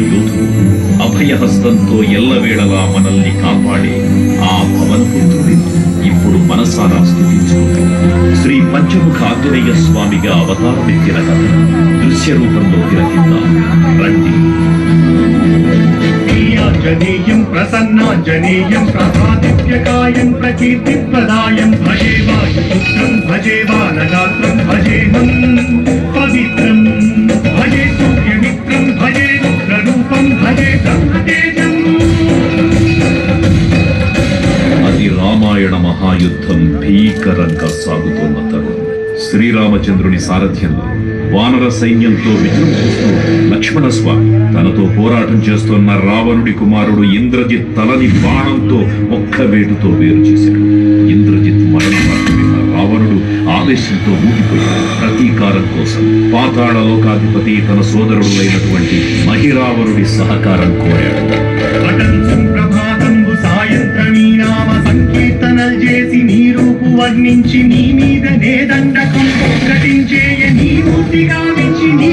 యోధుడు అభయహస్తంతో ఎల్లవేళలా మనల్ని కాపాడే ఆ పవనపుత్రుడిని ఇప్పుడు మనసారా స్తుతించుకుంటూ శ్రీ పంచముఖ ఆంజనేయ స్వామిగా అవతారమెత్తిన కథ దృశ్య రూపంలో తిలకిద్దాం రండి. ఆంజనేయం ప్రసన్నాంజనేయం ప్రసాదిత్యకాయం ప్రకీర్తిప్రదాయం భజే వాయుపుత్రం భజే బాలగాత్రం భజేహం పవిత్రం భజే సూర్యమిత్రం భజే రుద్రరూపం భజే బ్రహ్మతేజం. అది రామాయణ మహాయుద్ధం భీకరంగా సాగుతున్న తరుణం. శ్రీరామచంద్రుని సారథ్యంలో వానర సైన్యంతో విజృంభిస్తూ లక్ష్మణస్వామి తనతో పోరాటం చేస్తున్న రావణుడి కుమారుడు ఇంద్రజిత్ తలని బాణంతో ఒక్క వేటుతో వేరు చేశాడు. ఇంద్రజిత్ మరణం విన్న రావణుడు ఆవేశంతో ఊగిపోయాడు. ప్రతీకారం కోసం పాతాళ లోకాధిపతి తన సోదరుడులైనటువంటి మహిరావణుడి సహకారం కోరాడు. సంకీర్తనలు చేసి నీ రూపు వర్ణించి నీ మీద నే దండకం ప్రకటించేయ నీ మూర్తిగా వించి నీ